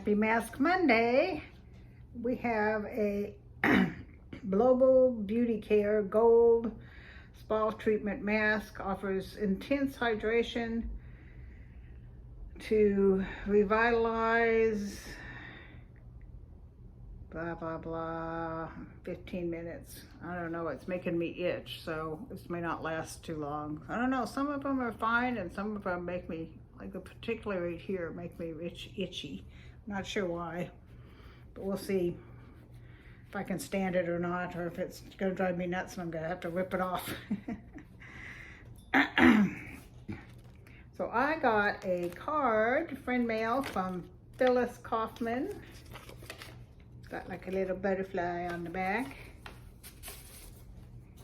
Happy Mask Monday. We have a Global Beauty Care Gold Spa Treatment Mask. Offers intense hydration to revitalize, blah, blah, blah, 15 minutes. I don't know, it's making me itch, so this may not last too long. I don't know, some of them are fine and some of them make me, like the particularly right here, make me itchy. Not sure why, but we'll see if I can stand it or not, or if it's gonna drive me nuts and I'm gonna have to rip it off. So I got a card, friend mail from Phyllis Kaufman. Got like a little butterfly on the back.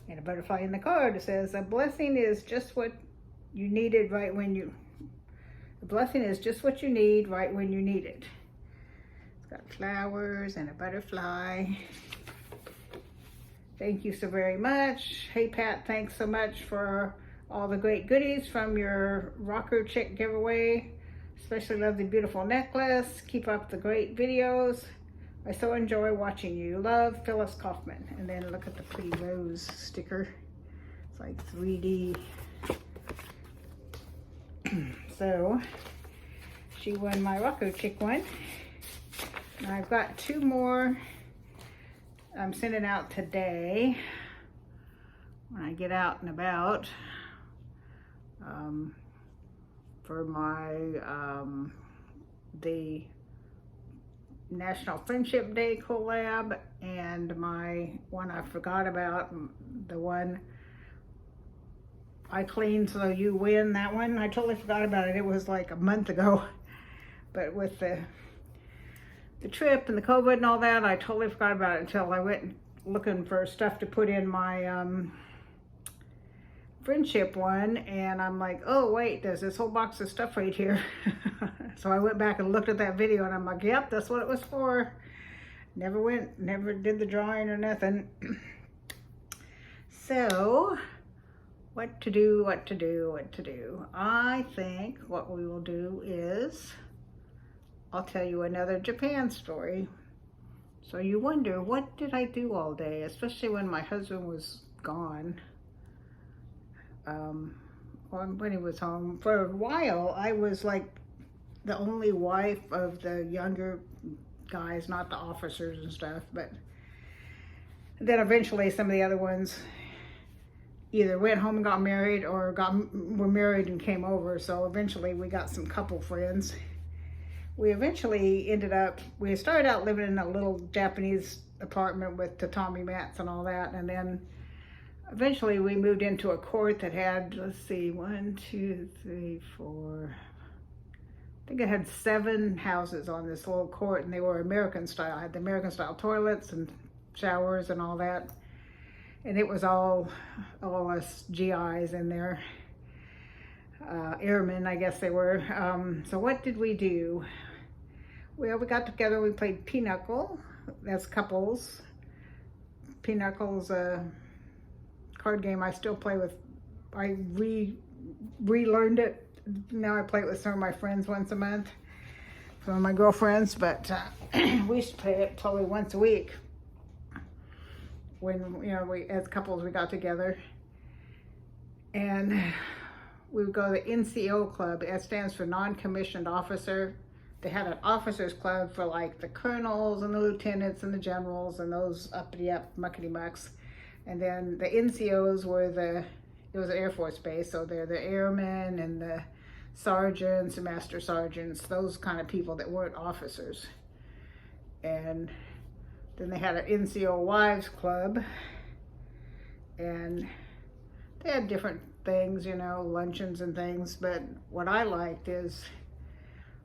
And a butterfly in the card. It says, a blessing is just what you needed right when you, a blessing is just what you need right when you need it. It's got flowers and a butterfly. Thank you so very much. Hey Pat, thanks so much for all the great goodies from your Rocker Chick giveaway. Especially love the beautiful necklace. Keep up the great videos. I so enjoy watching you. Love, Phyllis Kaufman. And then look at the pretty rose sticker. It's like 3D. So, she won my Rocker Chick one. And I've got two more I'm sending out today when I get out and about for my the National Friendship Day collab, and my one I forgot about, the one I cleaned so you win, that one. I totally forgot about it. It was like a month ago, but with the trip and the COVID and all that, I totally forgot about it until I went looking for stuff to put in my friendship one, and I'm like, oh wait, there's this whole box of stuff right here. So I went back and looked at that video and I'm like, yep, that's what it was for. Never did the drawing or nothing. So what to do. I think what we will do is I'll tell you another Japan story. So you wonder, what did I do all day, especially when my husband was gone. When he was home. For a while, I was like the only wife of the younger guys, not the officers and stuff, but then eventually some of the other ones either went home and got married or were married and came over. So eventually we got some couple friends. We eventually we started out living in a little Japanese apartment with tatami mats and all that, and then eventually we moved into a court that had, let's see, 1, 2, 3, 4, I think it had 7 houses on this little court, and they were American style. I had the American style toilets and showers and all that. And it was all us GIs in there. Airmen, I guess they were. So what did we do? Well, we got together, we played Pinochle. That's couples. Pinocchle's a card game I still play with. I relearned it. Now I play it with some of my friends once a month. Some of my girlfriends, but we used to play it probably once a week. When, you know, we as couples we got together. And we would go to the NCO club. It stands for non-commissioned officer. They had an officers club for like the colonels and the lieutenants and the generals and those uppity up muckety mucks. And then the NCOs were it was an Air Force base, so they're the airmen and the sergeants and master sergeants, those kind of people that weren't officers. And then they had an NCO wives club, and they had different things, you know, luncheons and things. But what I liked is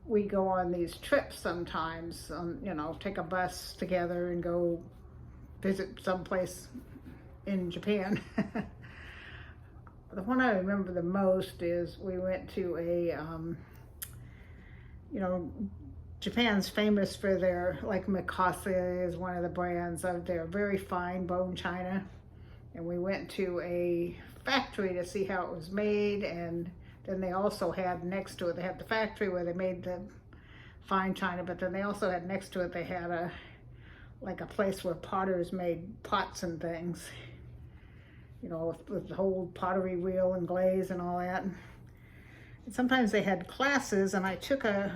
we go on these trips sometimes, you know, take a bus together and go visit someplace in Japan. The one I remember the most is we went to a, you know, Japan's famous for their, like Mikasa is one of the brands of their very fine bone china. And we went to a factory to see how it was made, and then they also had next to it, they had the factory where they made the fine china, but then they also had next to it, they had a place where potters made pots and things, you know, with the whole pottery wheel and glaze and all that. And sometimes they had classes, and I took a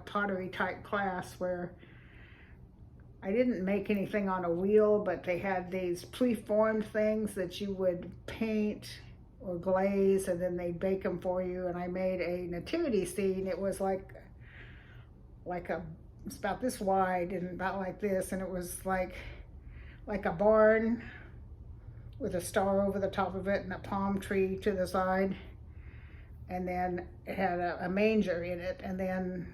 pottery type class where I didn't make anything on a wheel, but they had these pre-formed things that you would paint or glaze, and then they'd bake them for you. And I made a nativity scene. It was it's about this wide and about like this, and it was like a barn with a star over the top of it and a palm tree to the side, and then it had a manger in it, and then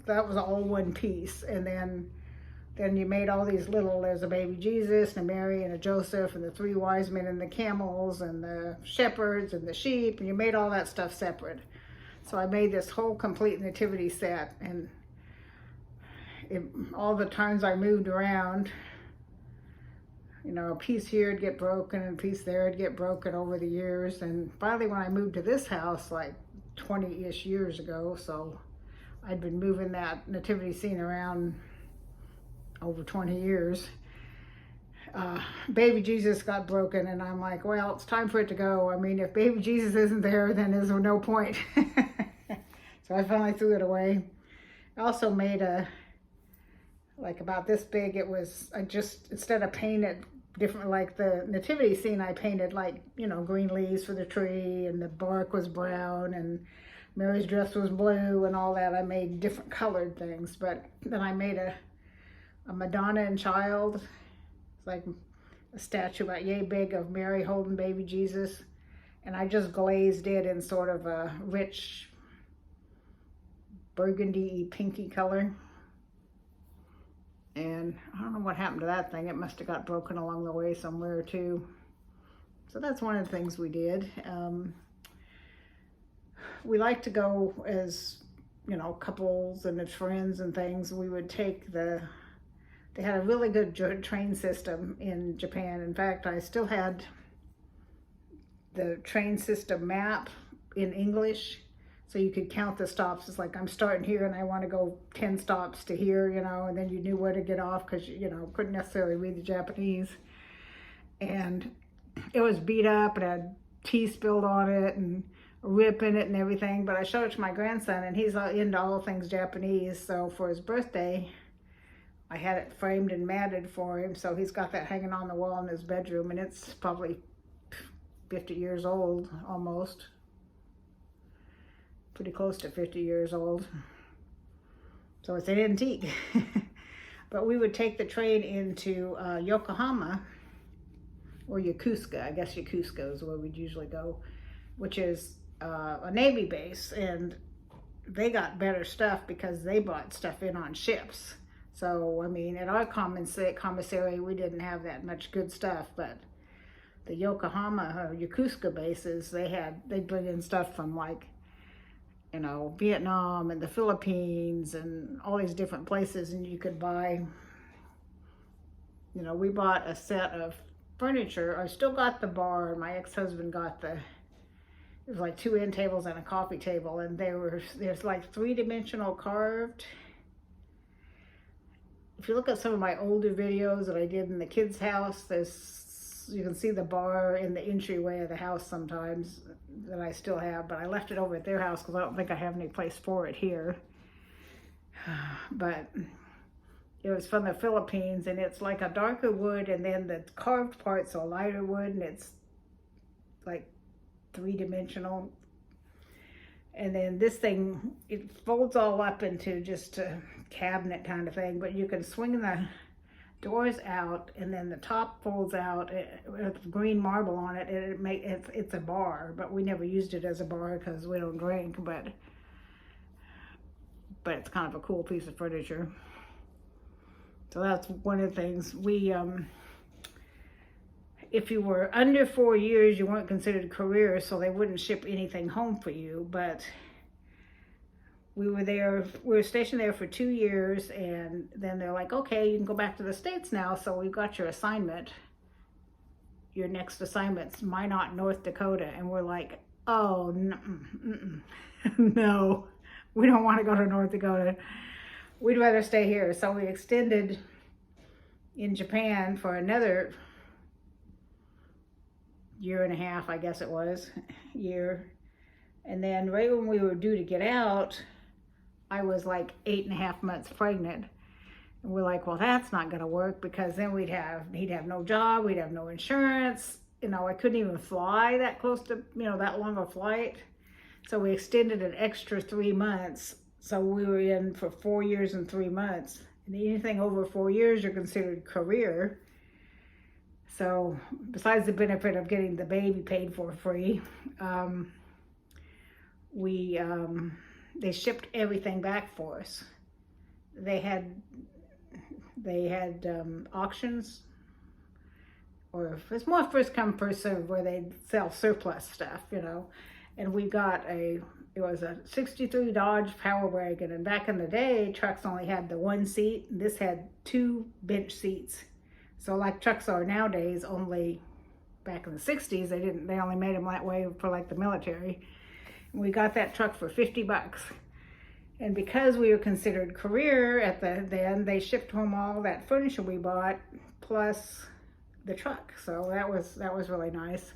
that was all one piece. And then you made all these little, there's a baby Jesus and a Mary and a Joseph and the 3 wise men and the camels and the shepherds and the sheep, and you made all that stuff separate. So I made this whole complete nativity set, and all the times I moved around, you know, a piece here would get broken and a piece there would get broken over the years. And finally, when I moved to this house like 20-ish years ago, so I'd been moving that nativity scene around over 20 years, baby Jesus got broken, and I'm like, well, it's time for it to go. I mean, if baby Jesus isn't there, then there's no point. So I finally threw it away. I also made about this big. It was, I just, instead of painted different, like the nativity scene, I painted like, you know, green leaves for the tree, and the bark was brown, and Mary's dress was blue and all that. I made different colored things. But then I made a Madonna and Child. It's like a statue about yay big of Mary holding baby Jesus, and I just glazed it in sort of a rich burgundy pinky color. And I don't know what happened to that thing. It must have got broken along the way somewhere too. So that's one of the things we did. We like to go as, you know, couples and as friends and things. We would take they had a really good train system in Japan. In fact, I still had the train system map in English, so you could count the stops. It's like, I'm starting here and I want to go 10 stops to here, you know, and then you knew where to get off because, you know, couldn't necessarily read the Japanese. And it was beat up and had tea spilled on it and a rip in it and everything. But I showed it to my grandson, and he's into all things Japanese. So for his birthday, I had it framed and matted for him. So he's got that hanging on the wall in his bedroom, and it's probably 50 years old almost. Pretty close to 50 years old. So it's an antique. But we would take the train into Yokohama, or Yokosuka. I guess Yokosuka is where we'd usually go, which is a Navy base. And they got better stuff because they brought stuff in on ships. So, I mean, at our commissary, we didn't have that much good stuff, but the Yokohama or Yokosuka bases, they'd bring in stuff from, like, you know, Vietnam and the Philippines and all these different places, and you could buy, you know, we bought a set of furniture. I still got the bar. My ex-husband got it was like 2 end tables and a coffee table, and there's like 3-dimensional carved. If you look at some of my older videos that I did in the kids' house, you can see the bar in the entryway of the house sometimes that I still have, but I left it over at their house because I don't think I have any place for it here. But it was from the Philippines, and it's like a darker wood, and then the carved parts are lighter wood, and it's like 3-dimensional. And then this thing, it folds all up into just a cabinet kind of thing, but you can swing the doors out, and then the top folds out with green marble on it, and it's a bar. But we never used it as a bar because we don't drink, but it's kind of a cool piece of furniture. So that's one of the things. We if you were under 4 years, you weren't considered a career, so they wouldn't ship anything home for you. But we were stationed there for 2 years, and then they're like, okay, you can go back to the States now, so we've got your assignment. Your next assignment's Minot, North Dakota. And we're like, oh, no, We don't want to go to North Dakota. We'd rather stay here. So we extended in Japan for another year and a half, I guess it was, year. And then right when we were due to get out, I was like 8.5 months pregnant. And we're like, well, that's not going to work, because then he'd have no job, we'd have no insurance. I couldn't even fly that close to, that long a flight. So we extended an extra 3 months. So we were in for 4 years and 3 months. And anything over 4 years, you're considered career. So besides the benefit of getting the baby paid for free, they shipped everything back for us. They had auctions, or it's more first come first serve, where they sell surplus stuff, and we got it was a 63 Dodge Power Wagon, and back in the day trucks only had the one seat, and this had 2 bench seats. So like trucks are nowadays, only back in the 60s they only made them that way for like the military. And we got that truck for $50. And because we were considered career then, they shipped home all that furniture we bought plus the truck. So that was really nice.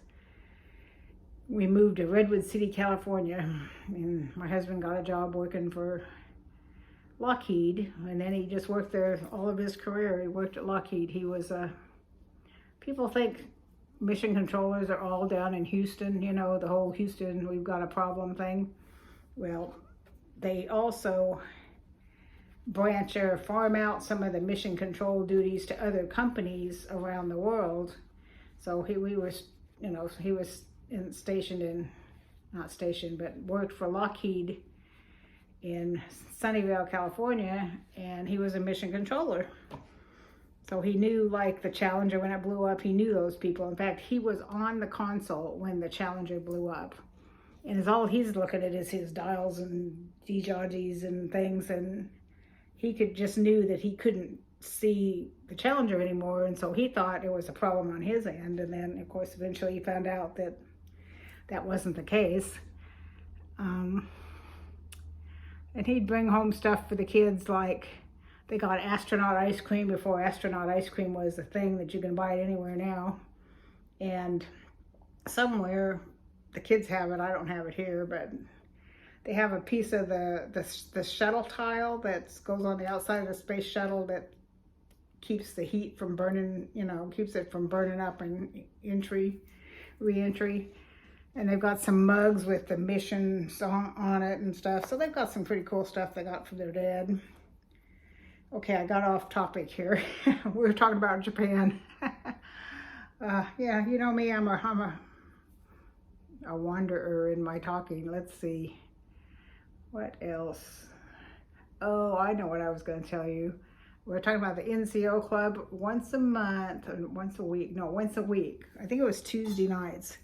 We moved to Redwood City, California, and my husband got a job working for Lockheed, and then he just worked there all of his career. He worked at Lockheed. He was people think mission controllers are all down in Houston, the whole Houston, we've got a problem thing. Well, they also branch or farm out some of the mission control duties to other companies around the world. So he was worked for Lockheed in Sunnyvale, California, and he was a mission controller. So he knew, like, the Challenger when it blew up, he knew those people. In fact, he was on the console when the Challenger blew up. And all he's looking at is his dials and DJs and things, and he just knew that he couldn't see the Challenger anymore, and so he thought it was a problem on his end. And then, of course, eventually he found out that that wasn't the case. And he'd bring home stuff for the kids, like they got astronaut ice cream before astronaut ice cream was a thing that you can buy it anywhere now. And somewhere, the kids have it, I don't have it here, but they have a piece of the shuttle tile that goes on the outside of the space shuttle that keeps the heat from burning, keeps it from burning up in re-entry. And they've got some mugs with the mission song on it and stuff. So they've got some pretty cool stuff they got from their dad. Okay, I got off topic here. We were talking about Japan. Yeah, you know me, I'm a wanderer in my talking. Let's see. What else? Oh, I know what I was going to tell you. We're talking about the NCO club once a month, or once a week. I think it was Tuesday nights.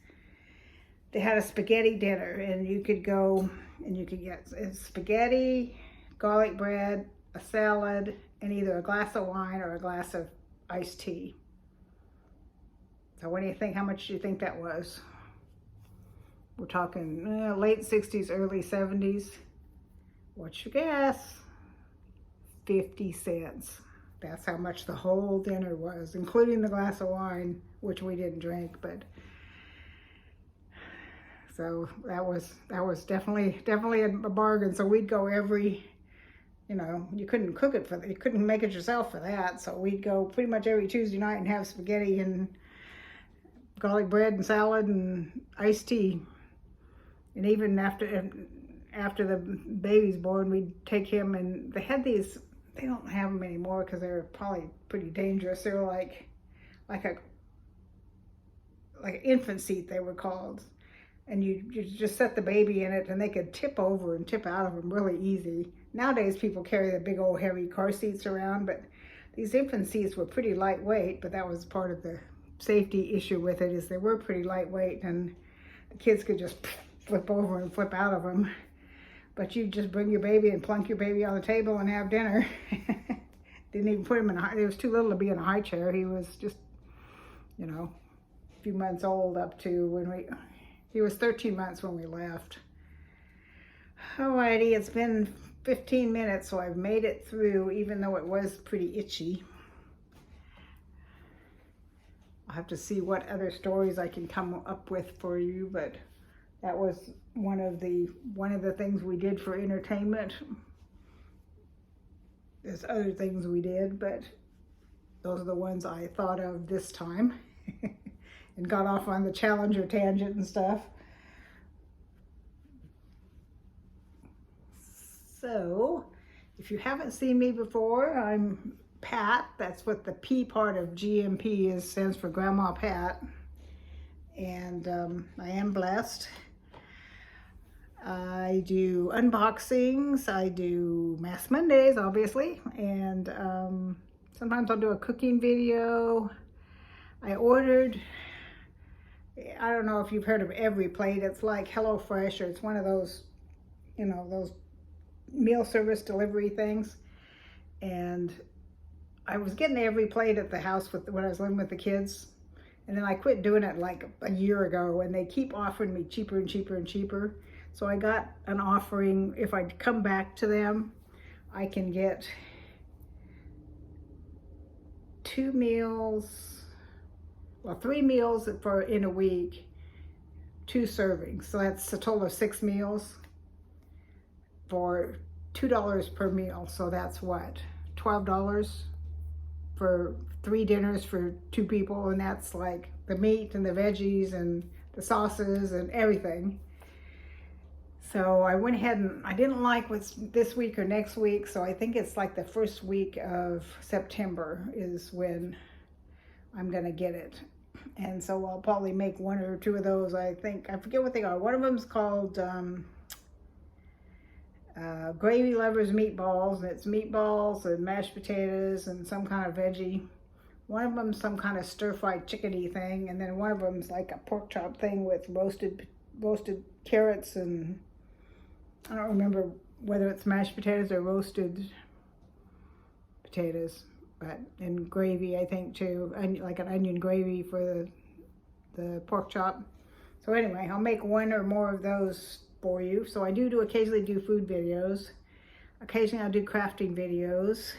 They had a spaghetti dinner, and you could go and you could get spaghetti, garlic bread, a salad, and either a glass of wine or a glass of iced tea. So what do you think? How much do you think that was? We're talking late 60s, early 70s. What's your guess? 50 cents. That's how much the whole dinner was, including the glass of wine, which we didn't drink, but so that was definitely a bargain. So we'd go every, you couldn't cook it you couldn't make it yourself for that. So we'd go pretty much every Tuesday night and have spaghetti and garlic bread and salad and iced tea. And even after the baby's born, we'd take him, and they had these, they don't have them anymore because they're probably pretty dangerous. They were like an infant seat, they were called. And you just set the baby in it, and they could tip over and tip out of them really easy. Nowadays, people carry the big old heavy car seats around, but these infant seats were pretty lightweight, but that was part of the safety issue with it, is they were pretty lightweight, and the kids could just flip over and flip out of them. But you just bring your baby and plunk your baby on the table and have dinner. Didn't even put him in he was too little to be in a high chair. He was just, a few months old up to he was 13 months when we left. Alrighty, it's been 15 minutes, so I've made it through, even though it was pretty itchy. I'll have to see what other stories I can come up with for you, but that was one of the things we did for entertainment. There's other things we did, but those are the ones I thought of this time and got off on the Challenger tangent and stuff. So, if you haven't seen me before, I'm Pat. That's what the P part of GMP is, stands for Grandma Pat. And I am blessed. I do unboxings, I do Mask Mondays, obviously, and sometimes I'll do a cooking video. I ordered, I don't know if you've heard of EveryPlate. It's like HelloFresh, or it's one of those, you know, those meal service delivery things. And I was getting EveryPlate at the house when I was living with the kids. And then I quit doing it like a year ago, and they keep offering me cheaper and cheaper and cheaper. So I got an offering, if I come back to them, I can get 2 meals, well, 3 meals in a week, 2 servings. So that's a total of 6 meals for $2 per meal. So that's what, $12 for 3 dinners for 2 people. And that's like the meat and the veggies and the sauces and everything. So I went ahead and I didn't like what's this week or next week. So I think it's like the first week of September is when I'm going to get it. And so I'll probably make 1 or 2 of those. I think, I forget what they are. One of them is called Gravy Lovers Meatballs. And it's meatballs and mashed potatoes and some kind of veggie. One of them's some kind of stir-fried chickeny thing. And then one of them's like a pork chop thing with roasted carrots, and I don't remember whether it's mashed potatoes or roasted potatoes, but and gravy, I think, too, like an onion gravy for the pork chop. So anyway, I'll make 1 or more of those for you. So I do occasionally do food videos. Occasionally I'll do crafting videos.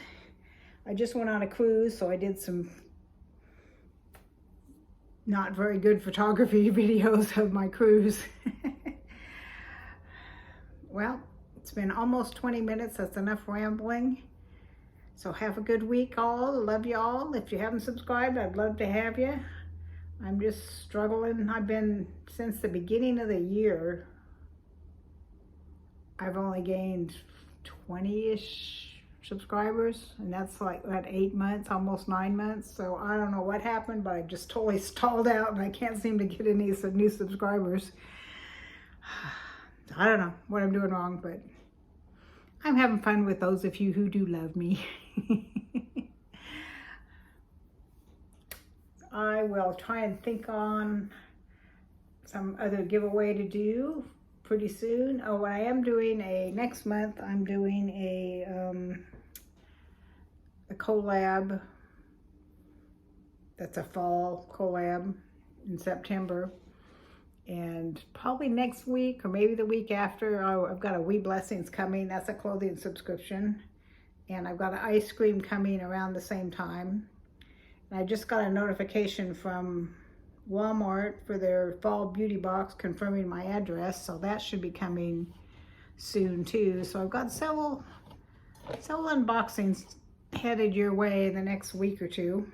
I just went on a cruise, so I did some not very good photography videos of my cruise. Well, it's been almost 20 minutes. That's enough rambling. So have a good week, all. Love you all. If you haven't subscribed, I'd love to have you. I'm just struggling. I've been, since the beginning of the year, I've only gained 20-ish subscribers, and that's like, what, 8 months, almost 9 months. So I don't know what happened, but I just totally stalled out and I can't seem to get any new subscribers. I don't know what I'm doing wrong, but I'm having fun with those of you who do love me. I will try and think on some other giveaway to do pretty soon. Oh, I am doing next month, I'm doing a collab. That's a fall collab in September. And probably next week or maybe the week after, I've got a Wee Blessings coming. That's a clothing subscription. And I've got an ice cream coming around the same time. And I just got a notification from Walmart for their fall beauty box confirming my address. So that should be coming soon too. So I've got several unboxings headed your way the next week or two.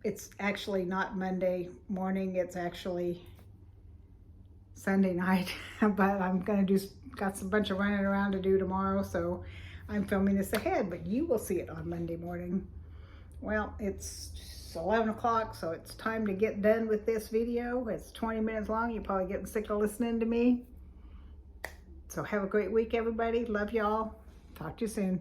It's actually not Monday morning, it's actually Sunday night, but I'm gonna got some bunch of running around to do tomorrow, so I'm filming this ahead, but you will see it on Monday morning. Well, it's 11 o'clock, so it's time to get done with this video. It's 20 minutes long. You're probably getting sick of listening to me. So have a great week, everybody. Love y'all. Talk to you soon.